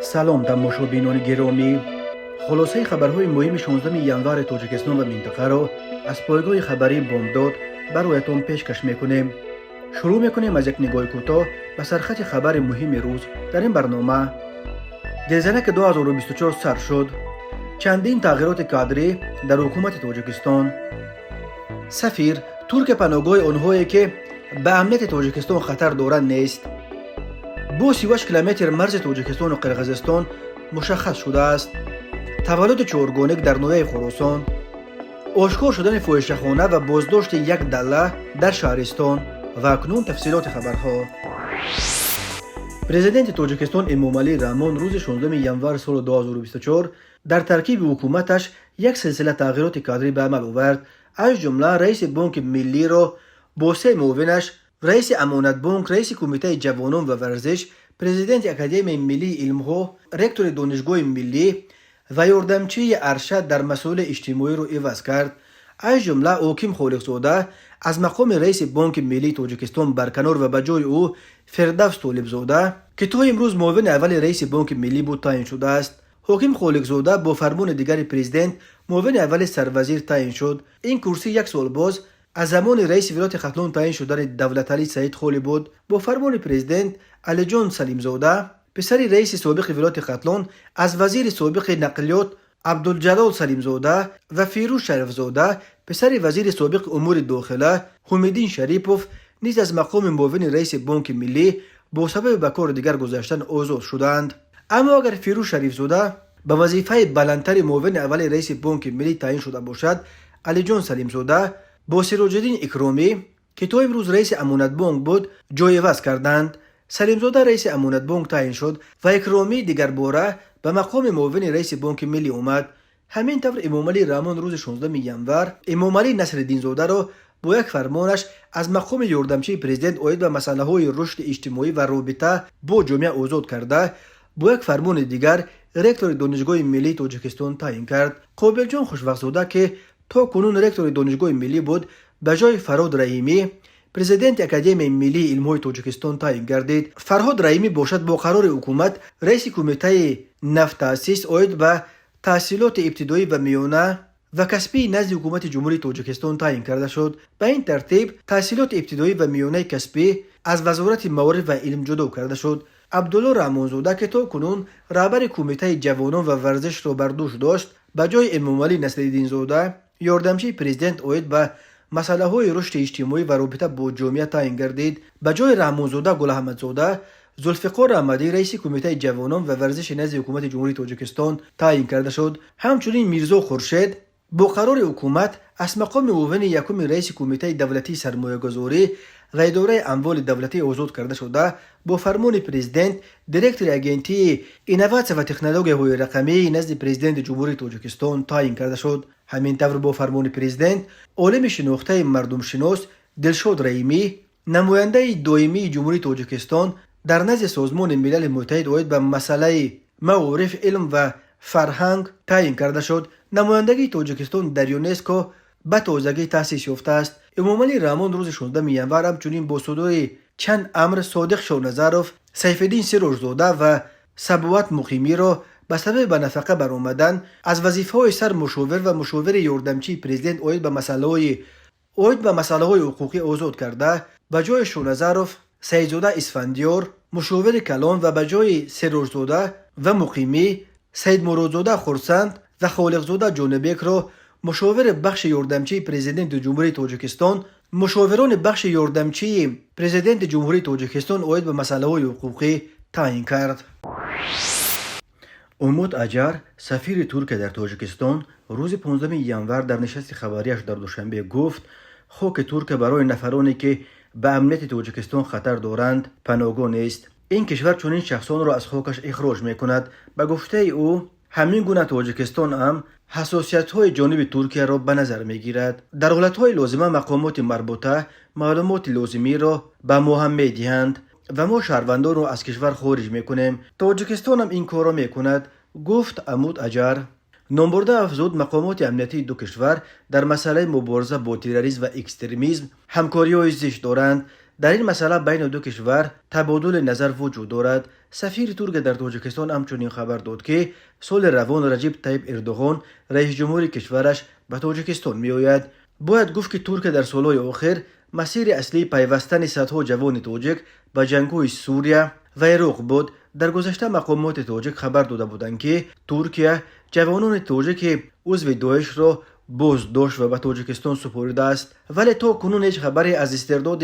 سلام تماشابینان گرامی. خلاصه خبرهای مهم 16 ینور تاجیکستان و منطقه را از پایگاه خبری بامداد برایتان پیشکش میکنیم. شروع میکنیم از یک نگاه کوتاه به سرخط خبر مهم روز در این برنامه. دلزنک 2024 سر شد. چندین تغییرات کادری در حکومت تاجیکستان. سفیر ترک پناهگاه آنهایی که به امنیت تاجیکستان خطر دارند نیست. با 38 کیلومتر مرز تاجیکستان و قرقیزستان مشخص شده است. تولد چهارگانک در نوحه خراسان. آشکار شدن فاحشه‌خانه و بازداشت یک دله در شهرستان و اکنون تفصیلات خبرها. پرزیدنت تاجیکستان امامعلی رحمان روز 16 ینور سال 2024 در ترکیب حکومتش یک سلسله تغییرات کادری به عمل آورد. از جمله رئیس بانک ملی را با 3 معاونش، رئیس امانت بانک، رئیس کمیته جوانان و ورزش، پرزیدنت اکادمی ملی علمها، رکتور دانشگاه ملی و یاردمچی ارشد در مسائل اجتماعی را عوض کرد. از جمله حاکم خالقزاده از مقام رئیس بانک ملی تاجیکستان برکنار و به جای او فردوس طالبزاده که تا امروز معاون اول رئیس بانک ملی بود تعیین شده است. حاکم خالقزاده با فرمان دیگر پرزیدنت معاون اول سروزیر تعیین شد. این کرسی یک سال باز از زمان رئیس ولایت ختلان تعیین شدن دولتعلی سعید خالی بود. با فرمان پرزیدنت علی جان سلیمزاده پسر رئیس سابق ولایت ختلان از وزیر سابق نقلیات عبدالجلال سلیمزاده و فیروز شریفزاده پسر وزیر سابق امور داخله حمیدین شریپوف نیز از مقام معاون رئیس بانک ملی با سبب به کار دیگر گذاشتن آزاد شدند. اما اگر فیروز شریفزاده به وظیفه بلندتر معاون اول رئیس بانک ملی تعیین شده باشد، علی جان سلیمزاده با سراج‌الدین اکرامی که تا امروز رئیس امانت بانک بود جای عوض کردند. سلیمزاده رئیس امانت بانک تعیین شد و اکرامی دیگر باره به مقام معاون رئیس بانک ملی آمد. همین طور امامعلی رحمان روز 16 ینور امامعلی نصرالدین زاده را با یک فرمانش از مقام یاردمچی پرزیدنت عاید به مسائل رشد اجتماعی و رابطه با جامعه آزاد کرده، با یک فرمان دیگر رکتور دانشگاه ملی تاجیکستان تعیین کرد. قابل جان خوشوقت‌زاده که تا کنون رکتور دانشگاه ملی بود به جای فرهاد رحیمی پرزیدنت اکادمی ملی علمهای تاجیکستان تعیین گردید. فرهاد رحیمی باشد با قرار حکومت رئیس کمیته نفت تأسیس عاید به تحصیلات ابتدایی و میانه و کسبی نزد حکومت جمهوری تاجیکستان تعیین کرده شد. به این ترتیب تحصیلات ابتدایی و میانه کسبی از وزارت موارد و علم جدا کرده شد. عبدالله رحمانزاده که تا کنون رهبر کمیته جوانان و ورزش را بر دوش داشت به جای امامعلی نصرالدین زاده یاردمچی پرزیدنت عاید به مسئله های رشد اجتماعی و رابطه با جامعه تعیین گردید. به جای رحمانزاده گل احمدزاده ذوالفقار احمدی رئیس کمیته جوانان و ورزش نزد حکومت جمهوری تاجیکستان تعیین کرده شد. همچنین میرزا خورشید با قرار حکومت از مقام معاون یکم رئیس کمیته دولتی سرمایه‌گذاری و اداره اموال دولتی آزاد کرده شده، با فرمان پرزیدنت دیرکتور اگنتی اینواسیون و تکنولوژی های رقمی نزد پرزیدنت جمهوری تاجیکستان تعیین کرده شد. همین طور با فرمان پرزیدنت عالم شناخته مردم شناس دلشاد رحیمی نماینده دائمی جمهوری تاجیکستان در نزد سازمان ملل متحد عاید به مسئله معارف، علم و فرهنگ تعیین کرده شد. نمایندگی تاجیکستان در یونسکو به تازگی تأسیس یافته است. امامعلی رحمان روز 16 ینور همچنین با صدور چند امر صادق شاهنظرов، سیفالدین سراجزاده و سبوت مقیمی را به سبب به نفقه برآمدن از وظیفه‌های سر مشاور و مشاور یاردمچی پرزیدنت عاید به مسائل حقوقی آزاد کرده، به جای شاهنظرов سیدزاده اسفندیار مشاور کلان و به جای سراجزاده و مقیمی سید مرادزاده خرسند و خالقزاده جانبک را مشاور بخش یاردمچی پرزیدنت جمهوری تاجیکستان. مشاوران بخش یاردمچی پرزیدنت جمهوری تاجیکستان عاید به مسائل حقوقی تعیین کرد. امود اجر سفیر ترک در تاجیکستان روز 15 ینور در نشست خبریش در دوشنبه گفت خاک ترک برای نفرانی که به امنیت تاجیکستان خطر دارند پناهگاه نیست. این کشور چنین شخصان را از خاکش اخراج میکند. به گفته او همین گونه تاجیکستان هم حساسیت‌های جانب ترکیه را به نظر می‌گیرد. در حالت‌های لازمه مقامات مربوطه معلومات لازمی را به ما هم می‌دهند و ما شهروندان را از کشور خارج می‌کنیم. تاجیکستان هم این کار را می‌کند، گفت امود اجر. نامبرده افزود مقامات امنیتی دو کشور در مسئله مبارزه با تروریسم و اکستریمیسم همکاری‌های زیست دارند در این مسئله بین دو کشور تبادل نظر وجود دارد. سفیر ترک در تاجیکستان همچنین خبر داد که سال روان رجب طیب اردوغان رئیس جمهور کشورش به تاجیکستان می آید. باید گفت که ترک در سالهای آخر مسیر اصلی پیوستن صدها جوان تاجیک به جنگ‌های سوریه و عراق بود. در گذشته مقامات تاجیک خبر داده بودند که ترکیه جوانان تاجیک عضو داعش را بازداشت و به تاجیکستان سپرده است، ولی تا کنون هیچ خبری از استرداد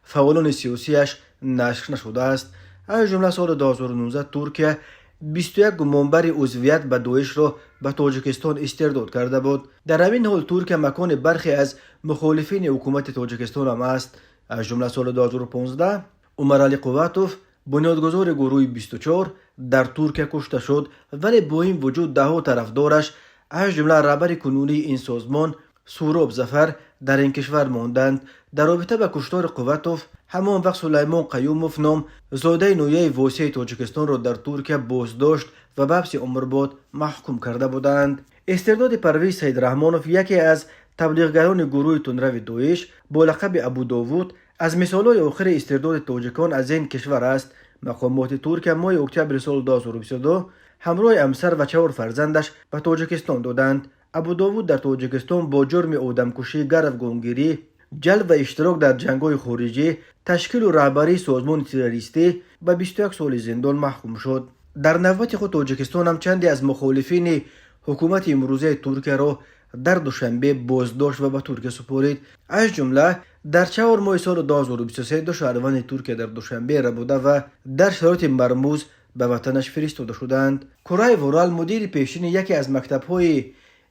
فعالان سیاسیش نشر نشده است. از جمله سال 2019 ترکیه 21 گمانبر عضویت به داعش را به تاجیکستان استرداد کرده بود. در همین حال ترکیه مکان برخی از مخالفین حکومت تاجیکستان هم است. از جمله سال 2015 عمر علی قواتوف بنیادگذار گروه 24 در ترکیه کشته شد، ولی با این وجود دهها طرفدارش از جمله رهبر کنونی این سازمان سوراب ظفر در این کشور ماندند. در رابطه با کشتار قواتوف همان وقت سلیمان قیوموف نام زاده نویه واسع تاجیکستان را در ترکیه بازداشت و به حبس عمرباد محکوم کرده بودند. استرداد پرویز سید رحمانوف یکی از تبلیغگران گروه تندرو داعش با لقب ابو داوود از مثالهای آخر استرداد تاجیکان از این کشور است. مقامات ترکیه ماه اکتبر سال 2022 همراه همسر و 4 فرزندش به تاجیکستان دادند. ابو داوود در تاجیکستان با جرم آدمکشی، گروگانگیری، جلب و اشتراک در جنگ‌های خارجی، تشکیل و رهبری سازمان تروریستی به 21 سال زندان محکوم شد. در نوبت خود تاجیکستان هم چندی از مخالفین حکومت امروزه ترکیه را در دوشنبه بازداشت و به ترکیه سپرید. از جمله در 4 ماه سال 2023 دو شهروند ترکیه در دوشنبه ربوده و در شرایط مرموز به وطنش فرستاده شدند. کورای ورال مدیر پیشین یکی از مکتب‌های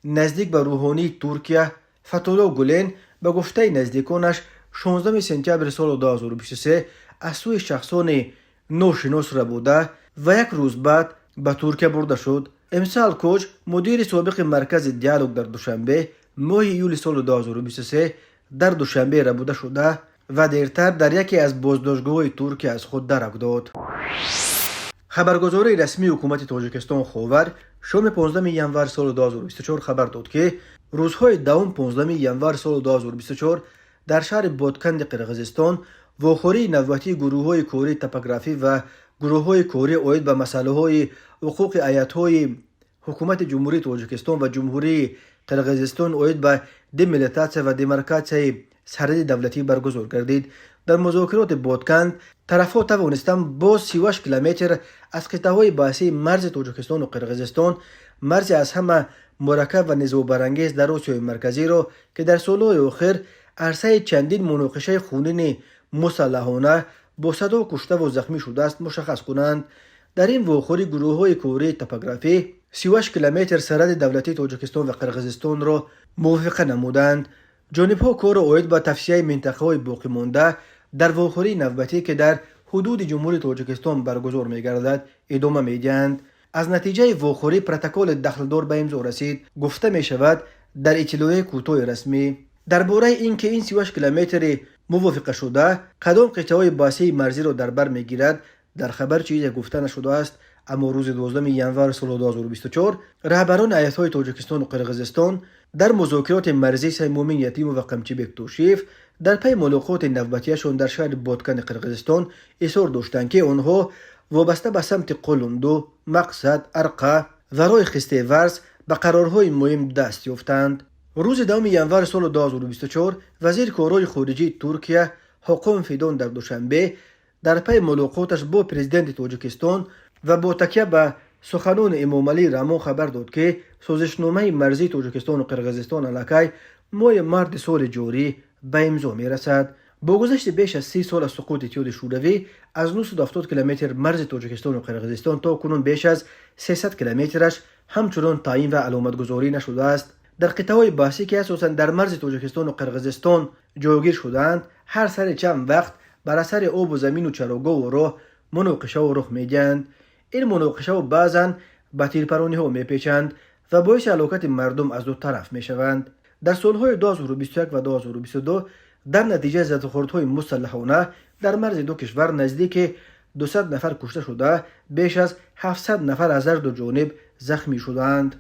نزدیک به روحانی ترکیه فتولا گولن به گفته نزدیکانش 16 سپتامبر سال 2023 از سوی شخصان ناشناس ربوده و یک روز بعد به ترکیه برده شد. امسال کوچ مدیر سابق مرکز دیالوگ در دوشنبه ماه یولی سال 2023 در دوشنبه ربوده شده و دیرتر در یکی از بازداشتگاه‌های ترکیه از خود درک داد. خبرگزاری رسمی حکومت تاجیکستان خاور شام 15 ژانویه سال 2024 خبر داد که روزهای دوم 15 ژانویه سال 2024 در شهر بادکند قرقیزستان واخوری نوبتی گروه‌های کاری توپوگرافی و گروه‌های کاری عاید به مسائل حقوق ایالت‌های حکومت جمهوری تاجیکستان و جمهوری قرقیزستان عاید به دمیلیتاسیا و دیمارکاسیای سرحد دولتی برگزار گردید. در مذاکرات بادکند طرف‌ها توانستند با 38 کیلومتر از قطعه‌های بحثی مرز تاجیکستان و قرقیزستان، مرز از همه مرکب و نزاع در آسیای مرکزی را که در سالهای آخر عرصه چندین مناقشه خونین مسلحانه با صدا کشته و زخمی شده است مشخص کنند. در این واخوری گروه‌های کاری توپوگرافی 38 کیلومتر سرحد دولتی تاجیکستان و قرقیزستان را موافقه نمودند. جانب‌ها کار عاید به توسعه منطقه‌های باقی مانده در واخوری نوبتی که در حدود جمهوری تاجیکستان برگزار می‌گردد ادامه می‌دهند. از نتیجه واخوری پروتکل دخلدار به امضا رسید، گفته می‌شود در اطلاعیه کوتاه رسمی. درباره اینکه این 38 کیلومتر موافقه شده کدام قطعه‌های بحثی مرزی را در بر می‌گیرد در خبر چیزی گفته نشده است، اما روز 12 ژانویه سال 2024 رهبران ایالت‌های تاجیکستان و قرقیزستان در مذاکرات مرزی سیمومین یتیم و قمچیبک توشیف در پی ملاقات نوبتیشان در شهر بادکند قرقیزستان اصرار داشتند که آنها وابسته به سمت قلندو، مقصد، ارقه و راه خسته ورز به قرارهای مهم دست یافتند. روز 2 ژانویه سال 2024 وزیر کارهای خارجی ترکیه حاکم فیدان در دوشنبه در پی ملاقاتش با پرزیدنت تاجیکستان و با تکیه به سخنان امام علی رحمان خبر داد که سازشنامه مرزی تاجیکستان و قرقیزستان علاقه ماه مارس سال جاری به امضا میرسد. با گذشت بیش از 30 سال از سقوط اتحاد شوروی از 970 کیلومتر مرز تاجیکستان و قرقیزستان تا کنون بیش از 300 کیلومترش همچنان تعیین و علامت گذاری نشده است. در قطعه‌های بحثی که اساساً در مرز تاجیکستان و قرقیزستان جایگیر شدند هر سر چند وقت بر اثر آب و زمین و چراگاه و راه مناقشه و رخ می‌دهند. این مناقشه و بعضاً به تیرپرانی‌ها می‌پیچند و باعث هلاکت مردم از دو طرف می‌شوند. در سال‌های 2021 و 2022 در نتیجه زدوخوردهای مسلحانه در مرز دو کشور نزدیک 200 نفر کشته شده، بیش از 700 نفر از هر دو جانب زخمی شدند.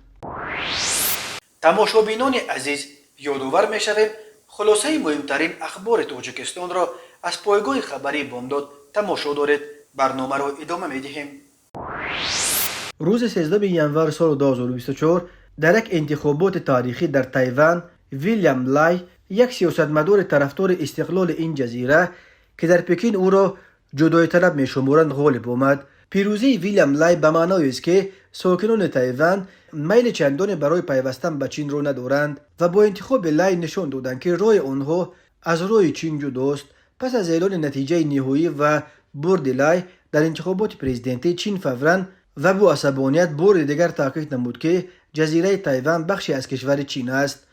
تماشابینان عزیز، یادآور می‌شویم خلاصه مهمترین اخبار تاجیکستان را از پایگاه خبری بامداد تماشا دارید. برنامه را ادامه می‌دهیم. روز 13 ینور سال 2024 در یک انتخابات تاریخی در تایوان، ویلیام لای، یک سیاستمدار طرفدار استقلال این جزیره که در پکین او را جدایی طلب می‌شمارند غالب آمد. پیروزی ویلیام لای به معنای است که ساکنان تایوان میل چندانی برای پیوستن به چین را ندارند و با انتخاب لای نشان دادند که رای آنها از رای چین جداست. پس از اعلان نتیجه نهایی و برد لای در انتخابات پرزیدنتی چین فوراً و با عصبانیت بار دیگر تاکید نمود که جزیره تایوان بخشی از کشور چین است.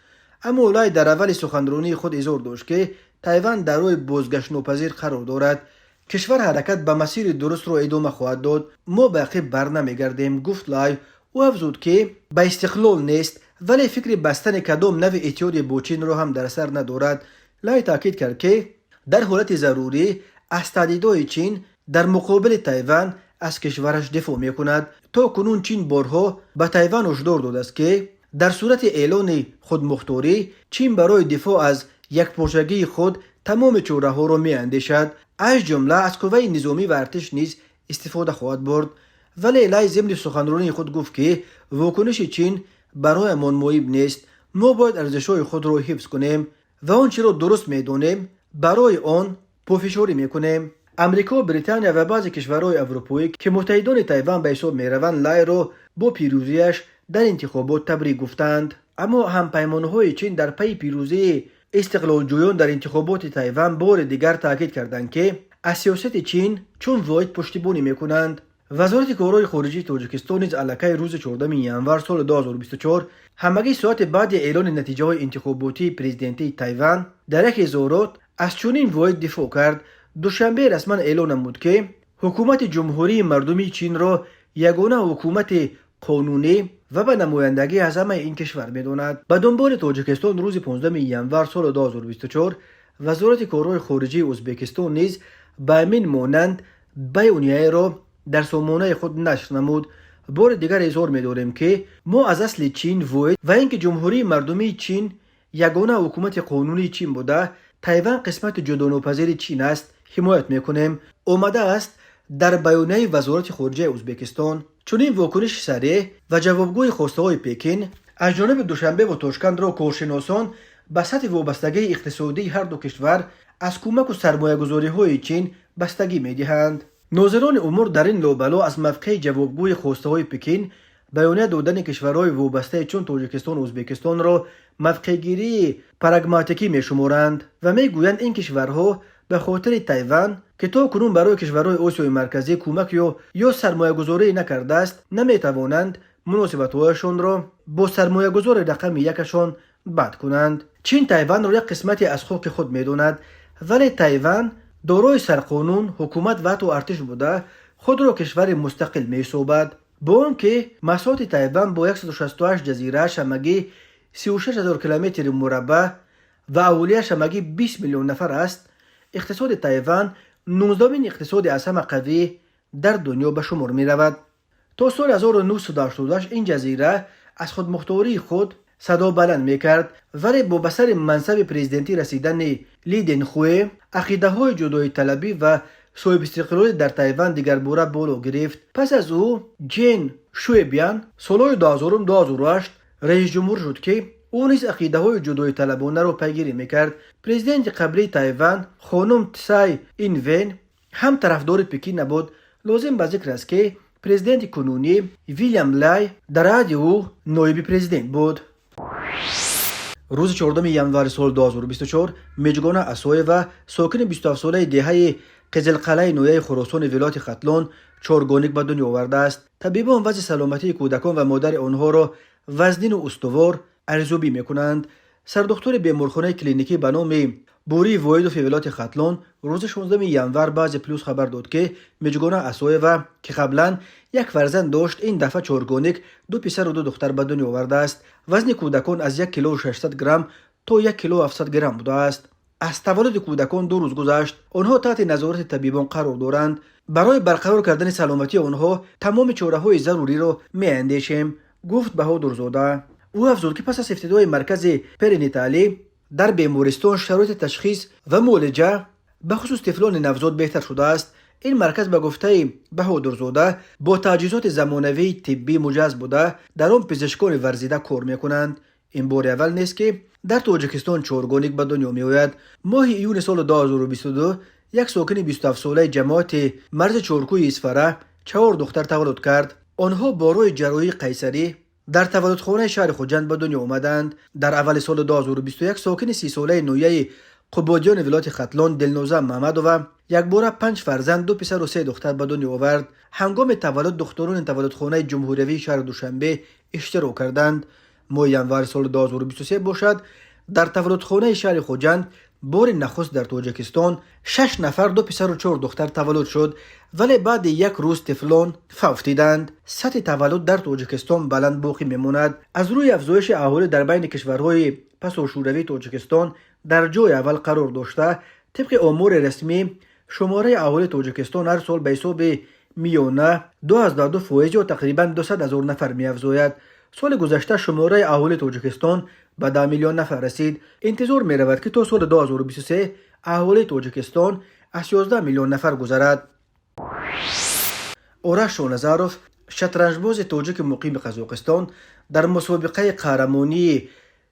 اما لای در اول سخنرانی خود اظهار داشت که تایوان در راه بازگشت ناپذیر قرار دارد. کشور حرکت به مسیر درست را ادامه خواهد داد. ما به عقب برنمیگردیم، گفت لای. او افزود که به استقلال نیست ولی فکر بستن کدام نوع اتحاد با چین را هم در سر ندارد. لای تاکید کرد که در حالت ضروری از تهدیدهای چین در مقابل تایوان از کشورش دفاع میکند. تا کنون چین بارها به تایوان هشدار داده است که در صورت اعلان خودمختاری چین برای دفاع از یکپارچگی خود تمام چاره‌ها را میاندیشد، از جمله از قوه نظامی و ارتش نیز استفاده خواهد برد. ولی لای ضمن سخنرانی خود گفت که واکنش چین برایمان مهم نیست. ما باید ارزش‌های خود را حفظ کنیم و آنچه را درست میدانیم برای آن پافشاری میکنیم. امریکا، بریتانیا و بعضی کشورهای اروپایی که متحدان تایوان به حساب میروند لای را با پیروزیش در انتخابات تبریک گفتند. اما همپیمان‌های چین در پی پیروزی استقلال جویان در انتخابات تایوان بار دیگر تاکید کردند که از سیاست چین چون واحد پشتیبانی میکنند. وزارت کارهای خارجه تاجیکستان نیز علاقه روز 14 ینور سال 2024 همگی ساعت بعد اعلان نتیجه های انتخاباتی پرزیدنتی تایوان در یک اظهارات از چنین واحد دفاع کرد. دوشنبه رسما اعلان نمود که حکومت جمهوری مردمی چین را یگانه حکومت قانونی و به نمایندگی از همه این کشور می‌داند. به دنبال تاجیکستان روز 15 ینور سال 2024 وزارت کارهای خارجه ازبکستان نیز به همین مانند بیانیه را در سامانه خود نشر نمود. بار دیگر اظهار می‌داریم که ما از اصل چین واحد و اینکه جمهوری مردمی چین یگانه حکومت قانونی چین بوده تایوان قسمت جداناپذیر چین است حمایت می‌کنیم. آمده است در بیانیه وزارت خارجه ازبکستان. چنین واکنش سریع و جوابگوی خواسته‌های پکین از جانب دوشنبه و تاشکند را کارشناسان به سطح وابستگی اقتصادی هر دو کشور از کمک و سرمایه‌گذاری‌های چین بستگی می‌دهند. ناظران امور در این لابلا از موقع جوابگوی خواسته‌های پکین بیانیه دادن کشورهای وابسته چون تاجیکستان و ازبکستان را موقع‌گیری پراگماتیکی می‌شمارند و می‌گویند این کشورها به خاطر تایوان که تا کنون برای کشورهای آسیای مرکزی کمک یا سرمایه‌گذاری نکرده است نمی‌توانند مناسبت‌هایشان را با سرمایه‌گذار رقم یکشان بد کنند. چین تایوان را یک قسمتی از خاک خود می‌داند ولی تایوان دارای سرقانون، حکومت و حتی ارتش بوده خود را کشور مستقل می‌سازد. با آنکه مساحت تایوان با 168 جزیره همگی 36,000 کیلومتر مربع و اهالیش همگی 20 میلیون نفر است، اقتصاد تایوان 19مین اقتصاد از همه قوی در دنیا به شمار می رود. تا سال 1988 این جزیره از خودمختاری خود صدا بلند می کرد ولی با بسر منصب پرزیدنتی رسیدن لی دنخوی عقیده های جدایی طلبی و صاحب استقلال در تایوان دیگر باره بالا گرفت. پس از او جین شویبیان سالهای 2008 رئیس جمهور شد که او نیز عقیده های جدایی طلبانه را پیگیری میکرد. پرزیدنت قبلی تایوان خانم تسای اینوین هم طرفدار پکین نبود. لازم به ذکر است که پرزیدنت کنونی ویلیام لای در عهد او نایب پرزیدنت بود. روز 14 ینور سال 2024 میجگان اسایه ساکن 27 ساله دهه قزلقلعه نویه خراسان ولایت ختلان چارگانک به دنیا آورده است. طبیبان وضع سلامتی کودکان و مادر آنها را وزنین و استوار ارزیابی میکنند. سردکتر بیمارخانه کلینیکی به نام بوری وایدوف ولایت ختلان روز 16 ینور بعض پلوس خبر داد که میجگان اسایه که قبلا یک فرزند داشت این دفعه چارگانک 2 پسر و 2 دختر به دنیا آورده است. وزن کودکان از 1 کیلو 600 گرم تا 1 کیلو 700 گرم بوده است. از تولد کودکان 2 روز گذشت. آنها تحت نظارت طبیبان قرار دارند. برای برقرار کردن سلامتی آنها تمام چاره‌های ضروری را می‌اندیشیم، گفت بهادرزاده. او افزود که پس از افتتاح مرکز پرینیتالی در بیمارستان شرایط تشخیص و معالجه بخصوص طفلان نوزاد بهتر شده است. این مرکز به گفته بهادرزاده با تجهیزات زمانوی طبی مجهز بوده در آن پزشکان ورزیده کار میکنند. این بار اول نیست که در تاجیکستان چهارگانیک به دنیا می آید. ماه ایون سال 2022 یک ساکن 27 ساله جماعت مرز چارکوی اصفره 4 دختر تولد کرد. آنها برای جراحی قیصری در تولدخانه شهر خوجند به دنیا آمدند. در اول سال 2021 ساکن 30 ساله نویه قبادیان ولایت ختلان دلنوزه محمدوف یک باره 5 فرزند 2 پسر و 3 دختر به دنیا آورد. هنگام تولد دختران تولدخانه جمهوریوی شهر دوشنبه اشتراک کردند. ماه ینور سال 2023 باشد در تولدخانه شهر خوجند بار نخست در تاجیکستان 6 نفر 2 پسر و 4 دختر تولد شد، ولی بعد یک روز طفلان فوت دیدند. سطح تولد در تاجیکستان بلند باقی میماند. از روی افزایش اهالی در بین کشورهای پس و شوروی تاجیکستان در جای اول قرار داشته. طبق آمار رسمی شماره اهالی تاجیکستان هر سال به حساب میانه 2.2% یا تقریبا 200,000 نفر می‌افزاید. سال گذشته شماره اهالی تاجیکستان به 10 میلیون نفر رسید. انتظار می رود که تا سال 2023 اهالی تاجیکستان از 11 میلیون نفر گذرد. آرش شاهنظرов شطرنجباز تاجیک مقیم قزاقستان در مسابقه قهرمانی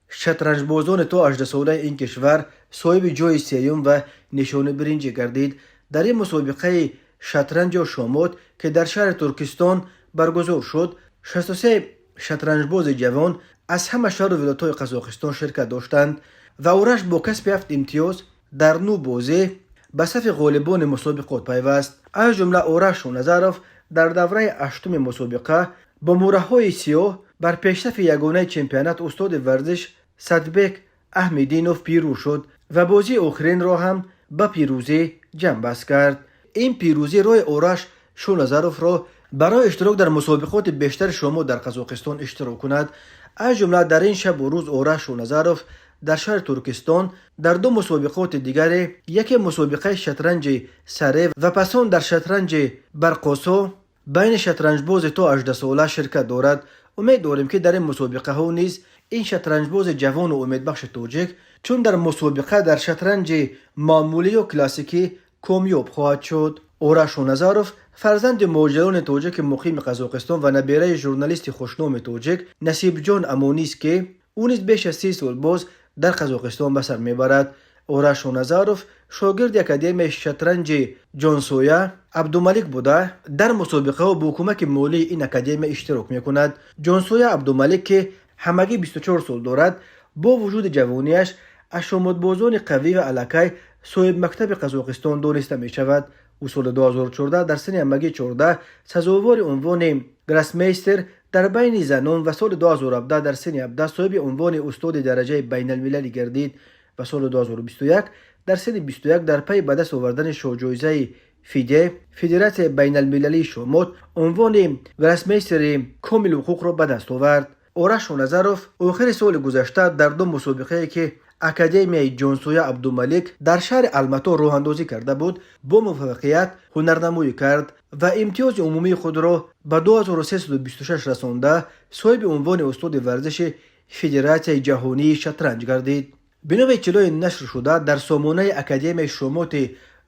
شطرنجبازان تا 18 ساله این کشور صاحب جای سیوم و نشان برنجی گردید. در این مسابقه شطرنج شامات که در شهر ترکستان برگزار شد 63 شطرنجباز جوان از همه شهر و ولایت‌های قزاقستان شرکت داشتند و آرش با کسب 7 امتیاز در 9 بازی به صف غالبان مسابقات پیوست. از جمله آرش شاهنظرov در دوره 8 مسابقه با مهره‌های سیاه بر پیشرفت یگانه چمپیونات استاد ورزش صدبک احمدینوف پیروز شد و بازی آخرین را هم به پیروزی جمع بست کرد. این پیروزی راه آرش شاهنظرov را برای اشتراک در مسابقات بیشتر شما در قزاقستان اشتراک کند. از جمله در این شب و روز آرش شاهنظرov در شهر ترکستان در 2 مسابقات دیگر، یک مسابقه شطرنج سره و پسان در شطرنج برقاسا بین شطرنجباز تا 18 ساله شرکت دارد. امید داریم که در این مسابقه ها نیز این شطرنجباز جوان و امیدبخش تاجیک چون در مسابقه در شطرنج معمولی و کلاسیکی کامیاب خواهد شد. آرش شاهنظرov فرزند مهاجران تاجیک مقیم قزاقستان و نبیره ژورنالیست خوشنام تاجیک نصیب جان امانی است که او نیز بیش از 30 سال باز در قزاقستان به سر میبرد. آرش شاهنظرov شاگرد اکادمی شطرنج جانسویا عبدالملک بوده. در مسابقه ها با کمک مالی این اکادمی اشتراک میکند. جانسویا عبدالملک که همگی 24 سال دارد با وجود جوانیش از شاماتبازان قوی و الکی صاحب مکتب قزاقستان دانسته می شود. او سال 2014 در سن همگی 14 سزاوار عنوان گراسمیستر در بین زنان و سال 2017 در سن 17 صاحب عنوان استاد درجه بین المللی گردید و سال 2021 در سن 21 در پی به دست آوردن شاهجایزه فیده فدراسیون بین المللی شامات عنوان گراسمیستر کامل حقوق را به دست آورد. آرش شاهنظرov آخر سال گذشته در 2 مسابقه که اکادمی جانسویا عبدالملک در شهر المتا راه اندازی کرده بود با موفقیت هنرنمایی کرد و امتیاز عمومی خود را به 2326 رسانده صاحب عنوان استاد ورزش فدراسیون جهانی شطرنج گردید. بنابر اطلاع نشر شده در سامانه اکادمی شامات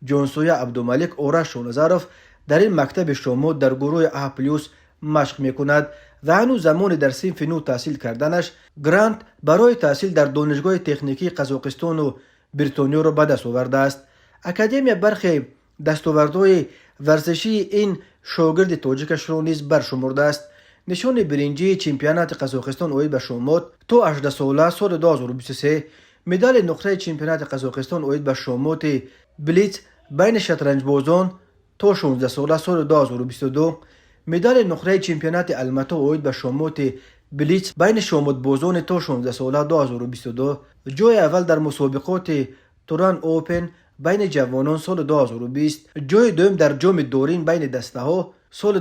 جانسویا عبدالملک آرش شاهنظرov در این مکتب شامات در گروه A پلیوس مشق میکند و هنوز زمان در صنف نو تحصیل کردنش گرانت برای تحصیل در دانشگاه تکنیکی قزاقستان و بریتانیا را به دست آورده است. اکادمی برخی دستاوردهای ورزشی این شاگرد تاجیکش را نیز برشمرده است. نشان برنجی چمپیونات قزاقستان آید به شامات تا 18 ساله سال 2023، مدال نقره چمپیونات قزاقستان آید به شامات بلیت بین شطرنجبازان تا 16 ساله سال 2022، مدال نقره چمپیونات المتا آید به شامات بلیت بین شاماتبازان تا 16 ساله 2022، جای اول در مسابقات توران اوپن بین جوانان سال 2020، جای دوم در جام دورین بین دسته ها سال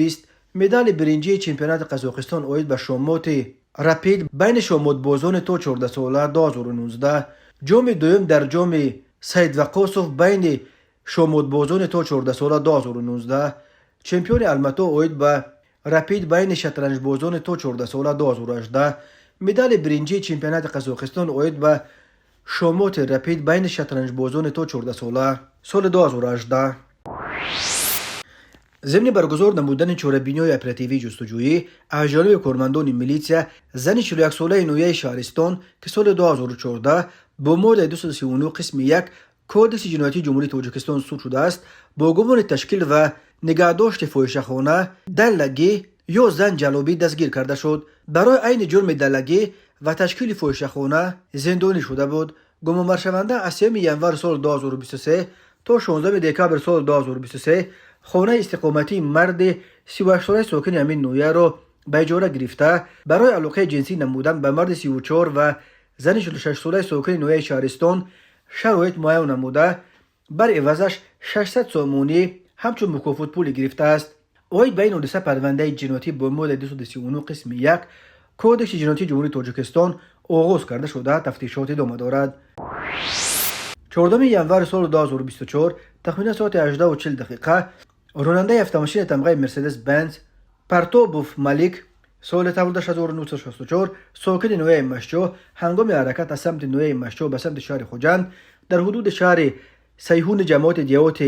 2020، مدال برنجی چمپیونات قزاقستان آید به شامات رپید بین شاماتبازان تا 14 ساله 2019، جام دوم در جام سید وقاسوف بین شاماتبازان تا 14 ساله 2019، چمپیون المتا آید به رپید بین شطرنجبازان تا 14 ساله 2018، مدال برنجی چمپیونات قزاقستان آید به شامات رپید بین شطرنج بازان تا 14 ساله سال 2018. ضمن برگزار نمودن چهاربینی‌های اپراتیوی جستجویی از جانب کارمندان میلیتسیا زن 41 ساله نویه شهرستان که سال 2014 با ماده 239 قسم 1 کودکس جنایتی جمهوری تاجیکستان صادر شده است با گمان تشکیل و نگهداشت فاحشه‌خانه دلگی یا زن جلابی دستگیر کرده شد. برای عین جرم دلگی و تشکیل فاحشه‌خانه زندانی شده بود. گمان شونده از 3 ینور سال 2023 تا 16 دکبر سال 2023 خانه استقامتی مرد 38 ساله ساکن همین نویه را به اجاره گرفته برای علاقه جنسی نمودن به مرد 34 و زن 46 ساله ساکن نویه شهرستان شرایط معین نموده بر عوضش 600 سامانی همچون مکافات پول گرفته است. اوید به این حادثه پرونده جنایتی با ماده 239 قسم 1 کودکس جنایتی جمهوری تاجیکستان آغاز کرده شده تفتیشات ادامه دارد. 14 ینور سال 2024 تخمین ساعت 18:40 دقیقه راننده автомашین تمغه مرسدس بنز پرتوبوف ملیک سال تولد 1964 ساکن نویه مشچو هنگام حرکت از سمت نویه مشچو به سمت شهر خوجند در حدود شهر سیهون جماعت دیوت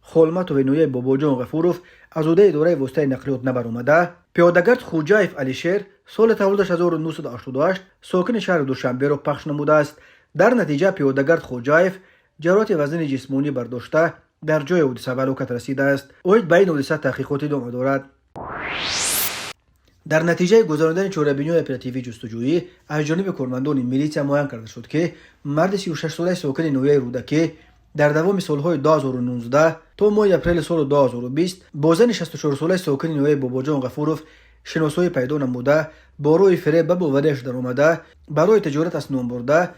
خولمت و نویه باباجان غفوروف از عهده اداره واسطه نقلیات نبرآمده. پیادهگرد خوجایف علیشیر سال تولد 1988 ساکن شهر دوشنبه را پخش نموده است. در نتیجه پیادهگرد خوجایف جراحت وزن جسمانی برداشته در جای حادثه به هلاکت رسیده است. اوید به این حادثه تحقیقات ادامه دارد. در نتیجه گذراندن چهاربینی‌های اپراتیوی جستجویی از جانب کارمندان میلیتسیا معین کرده شد که مرد 36 ساله ساکن نویه رودکی در دوام سالهای 2019 تا ماه اپریل سال 2020 با زن 64 ساله ساکن نویه باباجان غفوروف شناسایی پیدا نموده با روی فریب به باوریش در آمده برای تجارت اسناد برده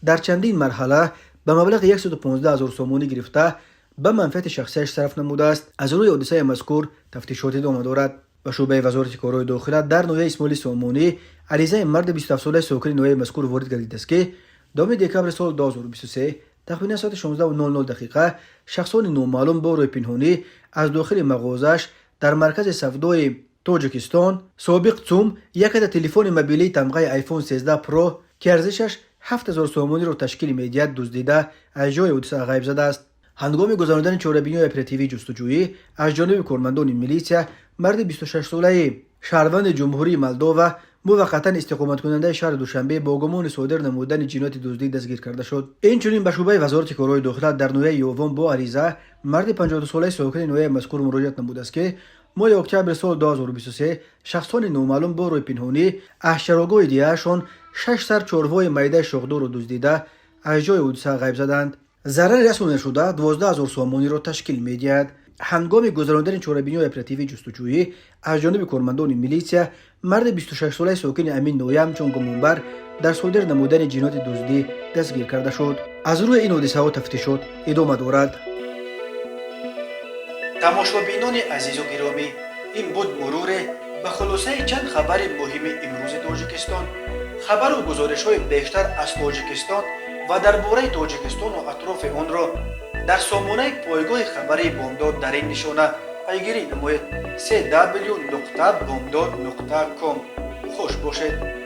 در چندین مرحله به مبلغ 115,000 سامانی گرفته به منفعت شخصیش صرف نموده است. از روی حادثه مذکور تفتیشات ادامه دارد. و شعبه وزارت کارهای داخله در نویه اسماعیل سامانی عریضه مرد 27 ساله ساکن نویه مذکور وارد گردیده است که دوم دکبر سال 2023 تقریبا ساعت 16:00 دقیقه شخصان نامعلوم با روی پنهانی از داخل مغازش در مرکز سودای تاجیکستان سابق توم یک عدد تلفن موبیلی تمغه آیفون 13 پرو که ارزشش 7000 سامانی را تشکیل می‌دهد دزدیده از جای حادثه غیب زده است. هنگام گذراندن چهاربینی‌های اپراتیوی جستجویی از جانب کارمندان میلیتسیا مرد 26 ساله شهروند جمهوری مولداوا موقتا استقامت کننده شهر دوشنبه با گمان صادر نمودن جنایت دزدی دستگیر کرده شد. اینچنین به شعبه وزارت کارهای داخله در نویه یوم با عریضه مرد 52 ساله ساکن نویه مذکور مراجعت نموده است که ماه اکتبر سال 2023 شخصان نامعلوم با روی پنهانی از چراگاه دیهشان 6 سر چارپای میده شاخدار را دزدیده از جای حادثه غیب زدند. ضرر رسانده شده 12,000 سامانی را تشکیل می‌دهد. هنگام گذراندن چهاربینی‌های اپراتیوی جستجویی از جانب کارمندان میلیتسیا مرد 26 ساله ساکن امین نویه همچون گمانبر در صادر نمودن جنایت دزدی دستگیر کرده شد. از روی این حادثه ها تفتیشات ادامه دارد. تماشابینان عزیز و گرامی، این بود مرور به خلاصه چند خبر مهم امروز تاجیکستان. خبر و گزارش‌های بیشتر از تاجیکستان و درباره تاجیکستان و اطراف آن را در سامانه پایگاه خبری بامداد در این نشانه پیگیری نمایید: www.bomdad.com. خوش باشید.